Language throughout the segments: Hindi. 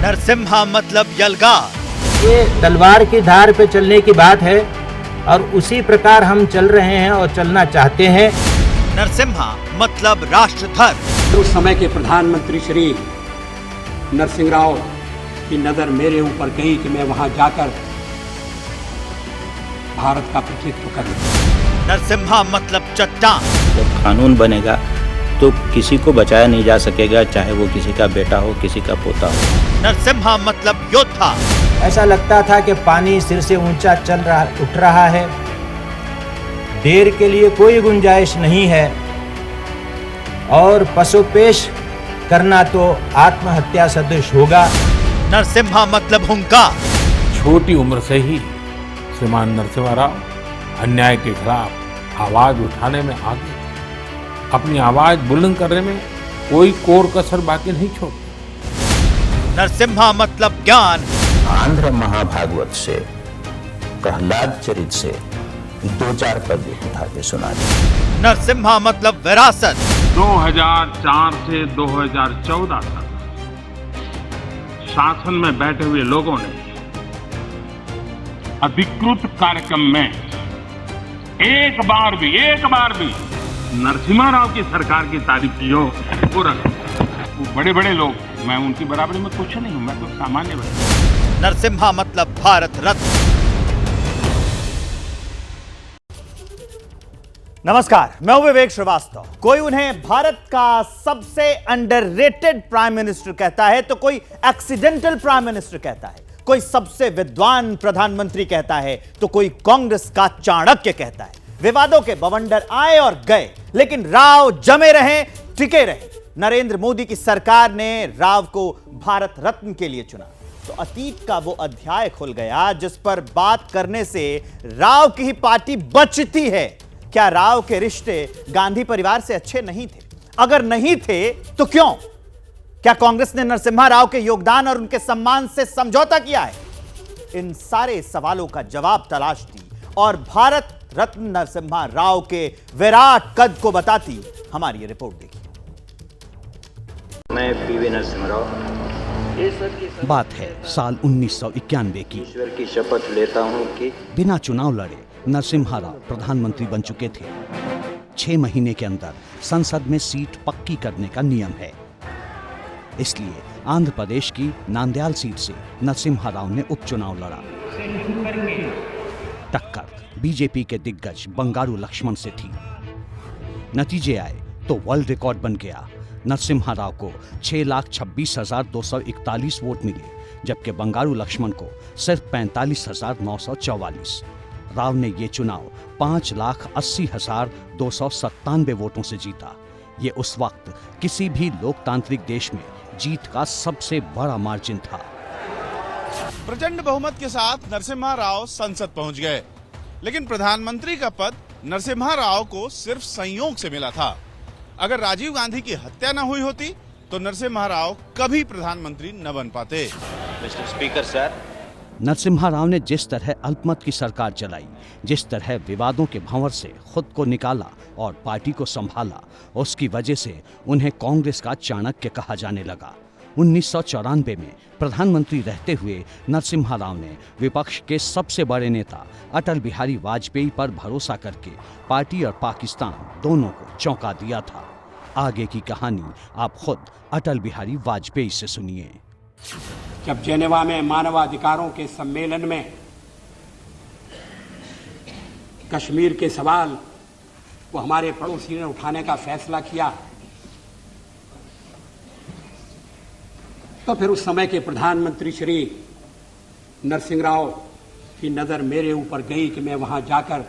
नरसिम्हा मतलब यलगार। ये तलवार की धार पे चलने की बात है और उसी प्रकार हम चल रहे हैं और चलना चाहते हैं। नरसिम्हा मतलब राष्ट्रधर। उस समय के प्रधानमंत्री श्री नरसिंह राव की नजर मेरे ऊपर गई कि मैं वहां जाकर भारत का प्रतिनिधित्व करूं। नरसिम्हा मतलब चट्टान। जब कानून बनेगा तो किसी को बचाया नहीं जा सकेगा, चाहे वो किसी का बेटा हो, किसी का पोता हो। नरसिम्हा मतलब योद्धा। ऐसा लगता था कि पानी सिर से ऊंचा उठ रहा है, देर के लिए कोई गुंजाइश नहीं है और पशुपेश करना तो आत्महत्या सदृश होगा। नरसिम्हा मतलब हुंकार। छोटी उम्र से ही श्रीमान नरसिम्हा राव अन्याय के खिलाफ आवाज उठाने में आगे, अपनी आवाज बुलंद करने में कोई कोर कसर बाकी नहीं छोड़ते। नरसिम्हा मतलब ज्ञान। आंध्र महाभागवत से, प्रहलाद चरित से 2-4 पद उठा के सुना दी। नरसिम्हा मतलब विरासत। 2004 से 2014 तक शासन में बैठे हुए लोगों ने अधिकृत कार्यक्रम में एक बार भी नरसिम्हा राव की सरकार की तारीफ की हो वो रखा। वो बड़े बड़े लोग, मैं उनकी बराबरी में कुछ नहीं हूं, मैं तो सामान्य व्यक्ति। नरसिम्हा मतलब भारत रत्न। नमस्कार, मैं हूं विवेक श्रीवास्तव। कोई उन्हें भारत का सबसे अंडररेटेड प्राइम मिनिस्टर कहता है तो कोई एक्सीडेंटल प्राइम मिनिस्टर कहता है, कोई सबसे विद्वान प्रधानमंत्री कहता है तो कोई कांग्रेस का चाणक्य कहता है। विवादों के बवंडर आए और गए, लेकिन राव जमे रहे, टिके रहे। नरेंद्र मोदी की सरकार ने राव को भारत रत्न के लिए चुना तो अतीत का वो अध्याय खुल गया जिस पर बात करने से राव की ही पार्टी बचती है। क्या राव के रिश्ते गांधी परिवार से अच्छे नहीं थे? अगर नहीं थे तो क्यों? क्या कांग्रेस ने नरसिम्हा राव के योगदान और उनके सम्मान से समझौता किया है? इन सारे सवालों का जवाब तलाशती और भारत रत्न नरसिम्हा राव के विराट कद को बताती हमारी ये रिपोर्ट देखिए। मैं पीवी नरसिम्हा राव बात है साल 1991 की। ईश्वर की शपथ लेता हूं कि बिना चुनाव लड़े नरसिम्हा राव प्रधानमंत्री बन चुके थे। 6 महीने के अंदर संसद में सीट पक्की करने का नियम है, इसलिए आंध्र प्रदेश की नांदयाल सीट से नरसिम्हा राव ने उपचुनाव लड़ा। टक्कर बीजेपी के दिग्गज बंगारू लक्ष्मण से थी। नतीजे आए तो वर्ल्ड रिकॉर्ड बन गया। नरसिम्हा राव को 6,26,241 वोट मिले, जबकि बंगारू लक्ष्मण को सिर्फ 45,944। राव ने ये चुनाव 5,80,297 वोटों से जीता। ये उस वक्त किसी भी लोकतांत्रिक देश में जीत का सबसे बड़ा मार्जिन था। प्रचंड बहुमत के साथ नरसिम्हा राव संसद पहुंच गए, लेकिन प्रधानमंत्री का पद नरसिम्हा राव को सिर्फ संयोग से मिला था। अगर राजीव गांधी की हत्या न हुई होती तो नरसिम्हा राव कभी प्रधानमंत्री न बन पाते। Mister speaker sir, Narasimha Rao ने जिस तरह अल्पमत की सरकार चलाई, जिस तरह विवादों के भंवर से खुद को निकाला और पार्टी को संभाला, उसकी वजह से उन्हें कांग्रेस का चाणक्य कहा जाने लगा। 1994 में प्रधानमंत्री रहते हुए नरसिम्हा राव ने विपक्ष के सबसे बड़े नेता अटल बिहारी वाजपेयी पर भरोसा करके पार्टी और पाकिस्तान दोनों को चौंका दिया था। आगे की कहानी आप खुद अटल बिहारी वाजपेयी से सुनिए। जब जेनेवा में मानवाधिकारों के सम्मेलन में कश्मीर के सवाल को हमारे पड़ोसी ने उठाने का फैसला किया तो फिर उस समय के प्रधानमंत्री श्री नरसिंह राव की नजर मेरे ऊपर गई कि मैं वहां जाकर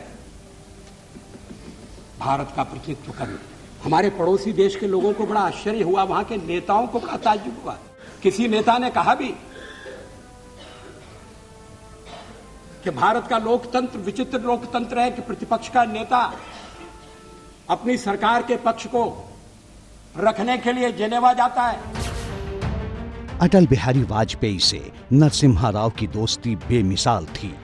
भारत का प्रतिनिधित्व करूं। हमारे पड़ोसी देश के लोगों को बड़ा आश्चर्य हुआ, वहां के नेताओं को बड़ा ताज्जुब हुआ। किसी नेता ने कहा भी कि भारत का लोकतंत्र विचित्र लोकतंत्र है कि प्रतिपक्ष का नेता अपनी सरकार के पक्ष को रखने के लिए जेनेवा जाता है। अटल बिहारी वाजपेयी से नरसिम्हा राव की दोस्ती बेमिसाल थी।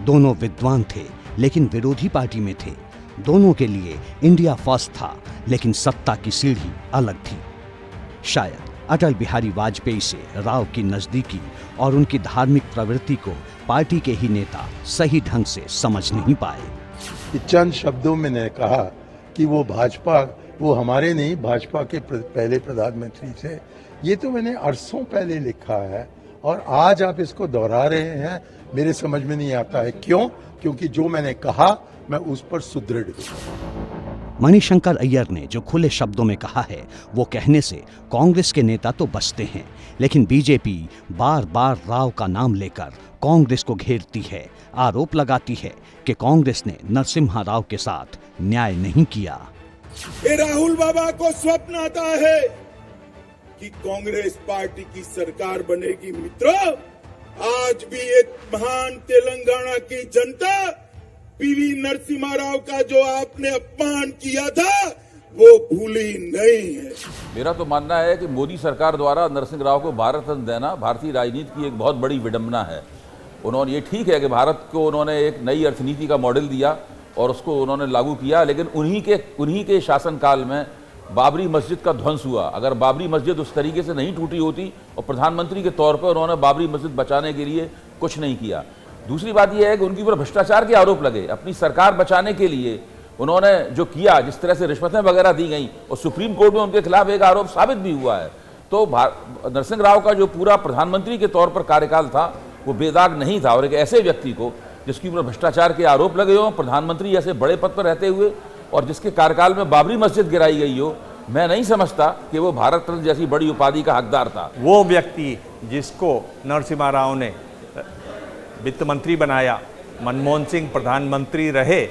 दोनों विद्वान थे लेकिन विरोधी पार्टी में थे। दोनों के लिए इंडिया फर्स्ट था, लेकिन सत्ता की सीढ़ी अलग थी। शायद अटल बिहारी वाजपेयी से राव की नजदीकी और उनकी धार्मिक प्रवृत्ति को पार्टी के ही नेता सही ढंग से समझ नहीं पाए। चंद शब्दों में मैंने कहा कि वो हमारे नहीं, भाजपा के पहले प्रधानमंत्री थे। ये तो मैंने अरसों पहले लिखा है और आज आप इसको दोहरा रहे हैं, मेरे समझ में नहीं आता है। क्यों? क्योंकि जो मैंने कहा मैं उस पर सुदृढ़ हूं। मणिशंकर अय्यर ने जो खुले शब्दों में कहा है वो कहने से कांग्रेस के नेता तो बचते हैं, लेकिन बीजेपी बार बार राव का नाम लेकर कांग्रेस को घेरती है, आरोप लगाती है कि कांग्रेस ने नरसिम्हा राव के साथ न्याय नहीं किया। राहुल बाबा को स्वप्न आता है कि कांग्रेस पार्टी की सरकार बनेगी। मित्रों, आज भी एक महान तेलंगाना की जनता पीवी नरसिम्हा राव का जो आपने अपमान किया था वो भूली नहीं है। मेरा तो मानना है कि मोदी सरकार द्वारा नरसिंह राव को भारत रत्न देना भारतीय राजनीति की एक बहुत बड़ी विडंबना है। उन्होंने, ये ठीक है कि भारत को उन्होंने एक नई अर्थनीति का मॉडल दिया और उसको उन्होंने लागू किया, लेकिन उन्हीं के शासनकाल में बाबरी मस्जिद का ध्वंस हुआ। अगर बाबरी मस्जिद उस तरीके से नहीं टूटी होती और प्रधानमंत्री के तौर पर उन्होंने बाबरी मस्जिद बचाने के लिए कुछ नहीं किया। दूसरी बात यह है कि उनके ऊपर भ्रष्टाचार के आरोप लगे। अपनी सरकार बचाने के लिए उन्होंने जो किया, जिस तरह से रिश्वतें वगैरह दी गई और सुप्रीम कोर्ट में उनके खिलाफ एक आरोप साबित भी हुआ है, तो नरसिंह राव का जो पूरा प्रधानमंत्री के तौर पर कार्यकाल था वो बेदाग नहीं था। और एक ऐसे व्यक्ति को जिसके ऊपर भ्रष्टाचार के आरोप लगे हों, प्रधानमंत्री ऐसे बड़े पद पर रहते हुए, और जिसके कार्यकाल में बाबरी मस्जिद गिराई गई हो, मैं नहीं समझता कि वो भारत रत्न जैसी बड़ी उपाधि का हकदार था। वो व्यक्ति जिसको नरसिम्हा राव ने वित्त मंत्री बनाया, मनमोहन सिंह प्रधानमंत्री रहे,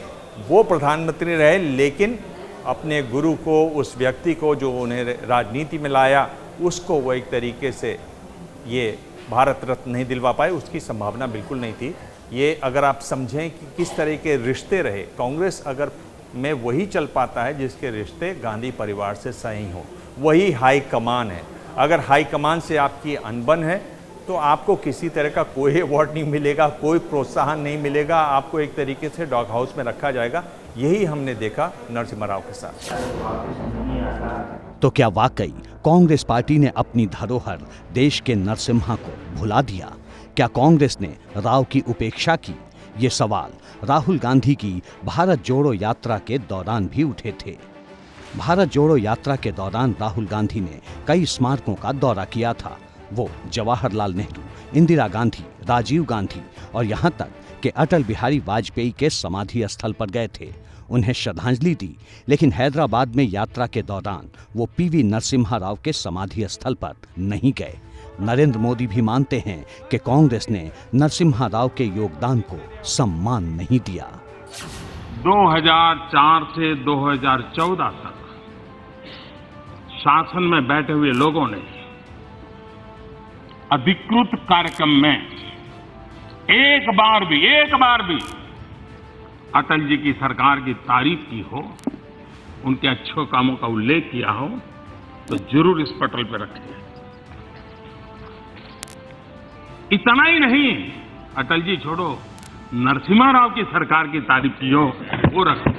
वो प्रधानमंत्री रहे, लेकिन अपने गुरु को, उस व्यक्ति को जो उन्हें राजनीति में लाया, उसको वो एक तरीके से ये भारत रत्न नहीं दिलवा पाए। उसकी संभावना बिल्कुल नहीं थी। ये अगर आप समझें कि किस तरह के रिश्ते रहे, कांग्रेस अगर में वही चल पाता है जिसके रिश्ते गांधी परिवार से सही हो, वही हाई कमान है। अगर हाई कमान से आपकी अनबन है तो आपको किसी तरह का कोई अवार्ड नहीं मिलेगा, कोई प्रोत्साहन नहीं मिलेगा, आपको एक तरीके से डॉग हाउस में रखा जाएगा। यही हमने देखा नरसिम्हा राव के साथ। तो क्या वाकई कांग्रेस पार्टी ने अपनी धरोहर देश के नरसिम्हा को भुला दिया? क्या कांग्रेस ने राव की उपेक्षा की? ये सवाल राहुल गांधी की भारत जोड़ो यात्रा के दौरान भी उठे थे। भारत जोड़ो यात्रा के दौरान राहुल गांधी ने कई स्मारकों का दौरा किया था। वो जवाहरलाल नेहरू, इंदिरा गांधी, राजीव गांधी और यहाँ तक कि अटल बिहारी वाजपेयी के समाधि स्थल पर गए थे, उन्हें श्रद्धांजलि दी। लेकिन हैदराबाद में यात्रा के दौरान वो पीवी नरसिम्हा राव के समाधि स्थल पर नहीं गए। नरेंद्र मोदी भी मानते हैं कि कांग्रेस ने नरसिम्हा राव के योगदान को सम्मान नहीं दिया। 2004 से 2014 तक शासन में बैठे हुए लोगों ने अधिकृत कार्यक्रम में एक बार भी अटल जी की सरकार की तारीफ की हो, उनके अच्छे कामों का उल्लेख किया हो, तो जरूर इस पटल पर रखें। इतना ही नहीं, अटल जी छोड़ो, नरसिम्हा राव की सरकार की तारीफ की हो, वो रखें।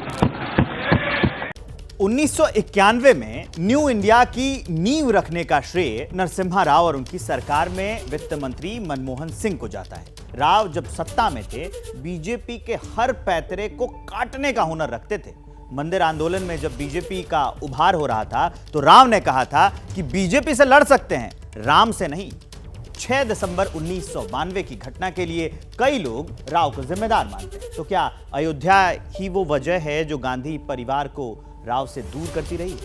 1991 में न्यू इंडिया की नींव रखने का श्रेय नरसिम्हा राव और उनकी सरकार में वित्त मंत्री मनमोहन सिंह को जाता है। राव जब सत्ता में थे, बीजेपी के हर पैतरे को काटने का हुनर रखते थे। मंदिर आंदोलन में जब बीजेपी का उभार हो रहा था तो राव ने कहा था कि बीजेपी से लड़ सकते हैं, राम से नहीं। 6 दिसंबर 1992 की घटना के लिए कई लोग राव को जिम्मेदार मानते हैं। तो क्या अयोध्या ही वो वजह है जो गांधी परिवार को राव से दूर करती रही?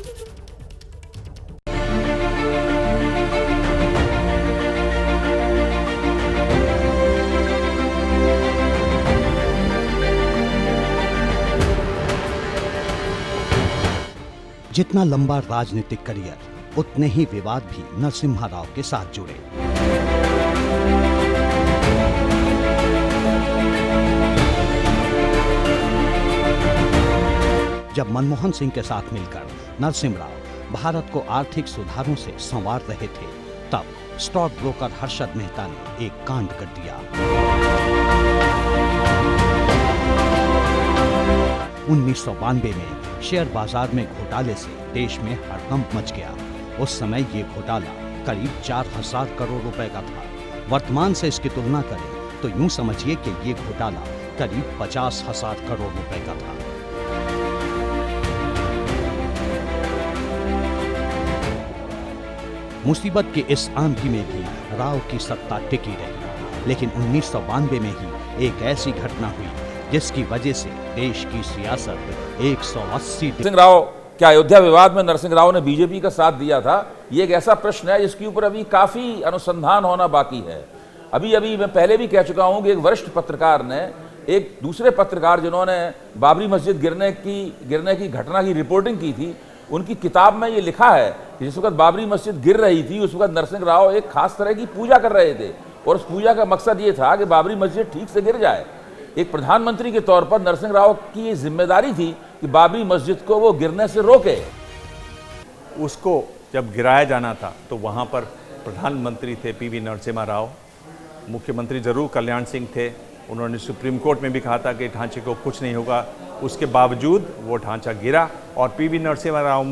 जितना लंबा राजनीतिक करियर, उतने ही विवाद भी नरसिम्हा राव के साथ जुड़े। जब मनमोहन सिंह के साथ मिलकर नरसिम्हा राव भारत को आर्थिक सुधारों से संवार रहे थे, तब स्टॉक ब्रोकर हर्षद मेहता ने एक कांड कर दिया। 1992 में शेयर बाजार में घोटाले से देश में हड़कंप मच गया। उस समय ये घोटाला करीब 4000 करोड़ रुपए का था। वर्तमान से इसकी तुलना करें तो यूं समझिए कि ये घोटाला करीब 50,000 करोड़ रुपए का था। मुसीबत की इस आंधी में भी राव की सत्ता टिकी रही, लेकिन 1992 में ही एक ऐसी घटना हुई जिसकी वजह से देश की सियासत 180 नरसिंह राव क्या अयोध्या विवाद में नरसिंह राव ने बीजेपी का साथ दिया था? ये एक ऐसा प्रश्न है जिसके ऊपर अभी काफी अनुसंधान होना बाकी है। अभी मैं पहले भी कह चुका हूं कि एक वरिष्ठ पत्रकार ने एक दूसरे पत्रकार जिन्होंने बाबरी मस्जिद गिरने की घटना की रिपोर्टिंग की थी, उनकी किताब में ये लिखा है कि जिस वक्त बाबरी मस्जिद गिर रही थी उस वक्त नरसिंह राव एक खास तरह की पूजा कर रहे थे और उस पूजा का मकसद ये था कि बाबरी मस्जिद ठीक से गिर जाए। एक प्रधानमंत्री के तौर पर नरसिंह राव की ये जिम्मेदारी थी कि बाबरी मस्जिद को वो गिरने से रोके। उसको जब गिराया जाना था तो वहाँ पर प्रधानमंत्री थे पीवी नरसिम्हा राव, मुख्यमंत्री जरूर कल्याण सिंह थे। उन्होंने सुप्रीम कोर्ट में भी कहा था कि ढांचे को कुछ नहीं होगा, उसके बावजूद वो ढांचा गिरा और पीवी नरसिम्हा राव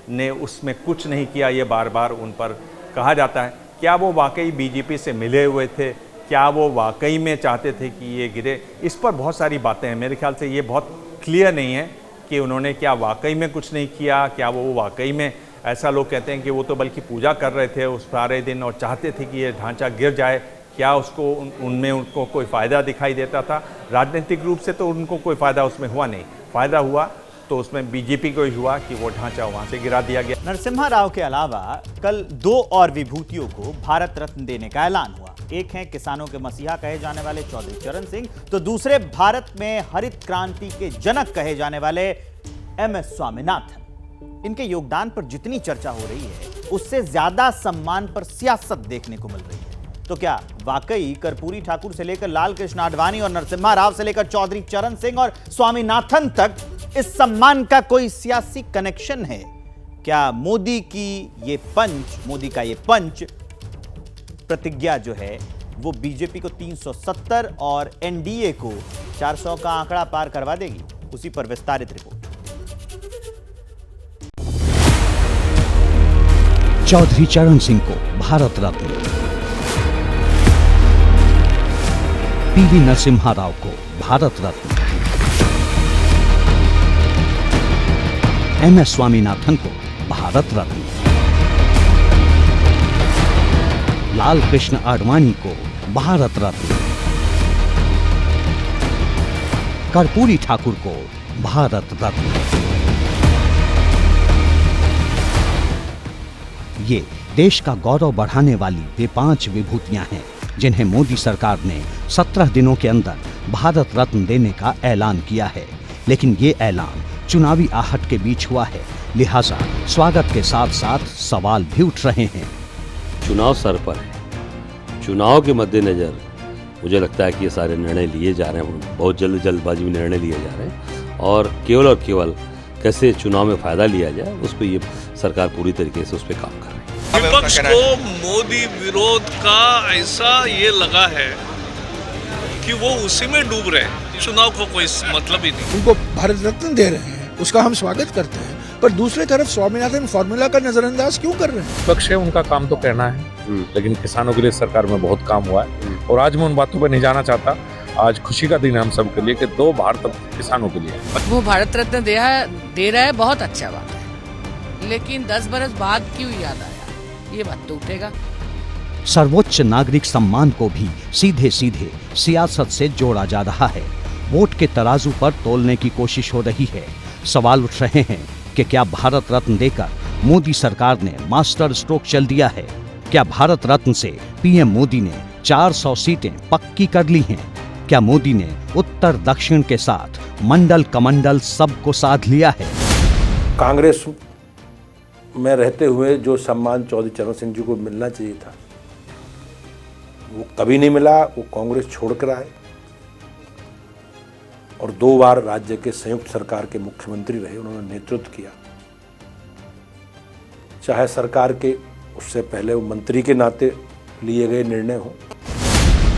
ने उसमें कुछ नहीं किया। ये बार बार उन पर कहा जाता है। क्या वो वाकई बीजेपी से मिले हुए थे? क्या वो वाकई में चाहते थे कि ये गिरे? इस पर बहुत सारी बातें हैं। मेरे ख्याल से ये बहुत क्लियर नहीं है कि उन्होंने क्या वाकई में कुछ नहीं किया, क्या वो वाकई में, ऐसा लोग कहते हैं कि वो तो बल्कि पूजा कर रहे थे उस सारे दिन और चाहते थे कि ये ढांचा गिर जाए। क्या उसको उनमें उनको कोई फ़ायदा दिखाई देता था? राजनीतिक रूप से तो उनको कोई फ़ायदा उसमें हुआ नहीं। फ़ायदा हुआ तो उसमें बीजेपी को ही हुआ कि वो ढांचा वहाँ से गिरा दिया गया। नरसिम्हा राव के अलावा कल 2 और विभूतियों को भारत रत्न देने का ऐलान हुआ। एक हैं किसानों के मसीहा कहे जाने वाले चौधरी चरण सिंह, तो दूसरे भारत में हरित क्रांति के जनक कहे जाने वाले MS स्वामीनाथन। इनके योगदान पर जितनी चर्चा हो रही है उससे ज्यादा सम्मान पर सियासत देखने को मिल रही है। तो क्या वाकई कर्पूरी ठाकुर से लेकर लाल कृष्ण आडवाणी और नरसिम्हा राव से लेकर चौधरी चरण सिंह और स्वामीनाथन तक इस सम्मान का कोई सियासी कनेक्शन है? क्या मोदी का ये पंच प्रतिज्ञा जो है वो बीजेपी को 370 और एनडीए को 400 का आंकड़ा पार करवा देगी? उसी पर विस्तारित रिपोर्ट। चौधरी चरण सिंह को भारत रत्न, पीवी नरसिम्हा राव को भारत रत्न, MS स्वामीनाथन को भारत रत्न, लाल कृष्ण आडवाणी को भारत रत्न, कर्पूरी ठाकुर को भारत रत्न। ये देश का गौरव बढ़ाने वाली वे 5 विभूतियां हैं जिन्हें मोदी सरकार ने 17 दिनों के अंदर भारत रत्न देने का ऐलान किया है। लेकिन ये ऐलान चुनावी आहट के बीच हुआ है, लिहाजा स्वागत के साथ साथ सवाल भी उठ रहे हैं। चुनाव सर पर है। चुनाव के मद्देनजर मुझे लगता है कि ये सारे निर्णय लिए जा रहे हैं, बहुत जल्दबाजी में निर्णय लिए जा रहे हैं और केवल कैसे चुनाव में फायदा लिया जाए उस पर ये सरकार पूरी तरीके से उस पर काम कर रही है। विपक्ष को मोदी विरोध का ऐसा ये लगा है कि वो उसी में डूब रहे हैं, चुनाव को कोई मतलब ही नहीं। उनको भारत रत्न दे रहे हैं, उसका हम स्वागत करते हैं, पर दूसरी तरफ स्वामीनाथन फॉर्मूला का नजरअंदाज क्यों कर रहे हैं? विपक्ष है, उनका काम तो करना है, लेकिन किसानों के लिए सरकार में बहुत काम हुआ है और आज मैं उन बातों पर नहीं जाना चाहता। आज खुशी का दिन है हम सबके लिए कि 2 भारत किसानों के लिए वो भारत रत्न दे रहा है, बहुत अच्छा बात है, लेकिन 10 बरस बाद क्यों याद आया, ये बात तो उठेगा। सर्वोच्च नागरिक सम्मान को भी सीधे सीधे सियासत से जोड़ा जा रहा है। वोट के तराजू पर तोलने की कोशिश हो रही है। सवाल उठ रहे हैं कि क्या भारत रत्न देकर मोदी सरकार ने मास्टर स्ट्रोक चल दिया है? क्या भारत रत्न से पीएम मोदी ने 400 सीटें पक्की कर ली हैं? क्या मोदी ने उत्तर दक्षिण के साथ मंडल कमंडल सबको साध लिया है? कांग्रेस में रहते हुए जो सम्मान चौधरी चरण सिंह जी को मिलना चाहिए था वो कभी नहीं मिला। वो कांग्रेस छोड़कर आए और 2 बार राज्य के संयुक्त सरकार के मुख्यमंत्री रहे, उन्होंने नेतृत्व किया। चाहे सरकार के उससे पहले वो मंत्री के नाते लिए गए निर्णय हो।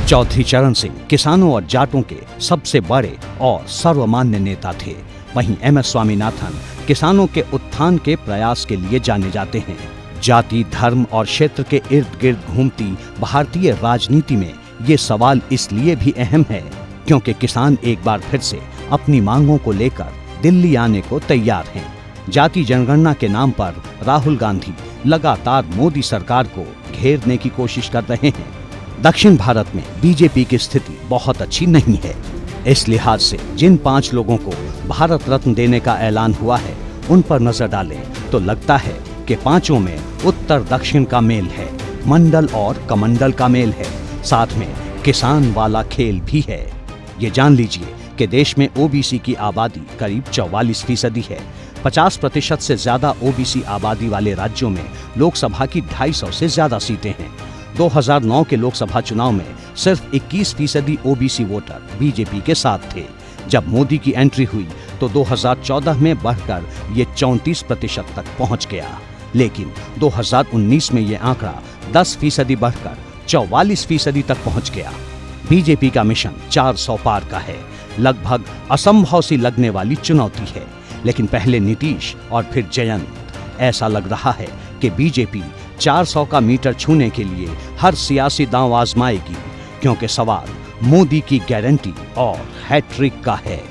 चौधरी चरण सिंह किसानों और जाटों के सबसे बड़े और सर्वमान्य नेता थे। वहीं MS स्वामीनाथन किसानों के उत्थान के प्रयास के लिए जाने जाते हैं। जाति, धर्म और क्षेत्र के इर्द गिर्द घूमती भारतीय राजनीति में ये सवाल इसलिए भी अहम है क्योंकि किसान एक बार फिर से अपनी मांगों को लेकर दिल्ली आने को तैयार हैं। जाति जनगणना के नाम पर राहुल गांधी लगातार मोदी सरकार को घेरने की कोशिश कर रहे हैं। दक्षिण भारत में बीजेपी की स्थिति बहुत अच्छी नहीं है। इस लिहाज से जिन 5 लोगों को भारत रत्न देने का ऐलान हुआ है उन पर नजर डालें तो लगता है कि 5 में उत्तर दक्षिण का मेल है, मंडल और कमंडल का मेल है, साथ में किसान वाला खेल भी है। ये जान लीजिए कि देश में ओबीसी की आबादी करीब 44% है। 50% से ज्यादा ओबीसी आबादी वाले राज्यों में लोकसभा की 250 से ज्यादा सीटें हैं। 2009 के लोकसभा चुनाव में सिर्फ 21% ओबीसी वोटर बीजेपी के साथ थे। जब मोदी की एंट्री हुई तो 2014 में बढ़कर ये 34% तक पहुंच गया, लेकिन 2019 में ये आंकड़ा 10% बढ़कर 44% तक पहुंच गया। बीजेपी का मिशन 400 पार का है। लगभग असंभव सी लगने वाली चुनौती है, लेकिन पहले नीतीश और फिर जयंत। ऐसा लग रहा है कि बीजेपी 400 का मीटर छूने के लिए हर सियासी दांव आजमाएगी, क्योंकि सवाल मोदी की गारंटी और हैट्रिक का है।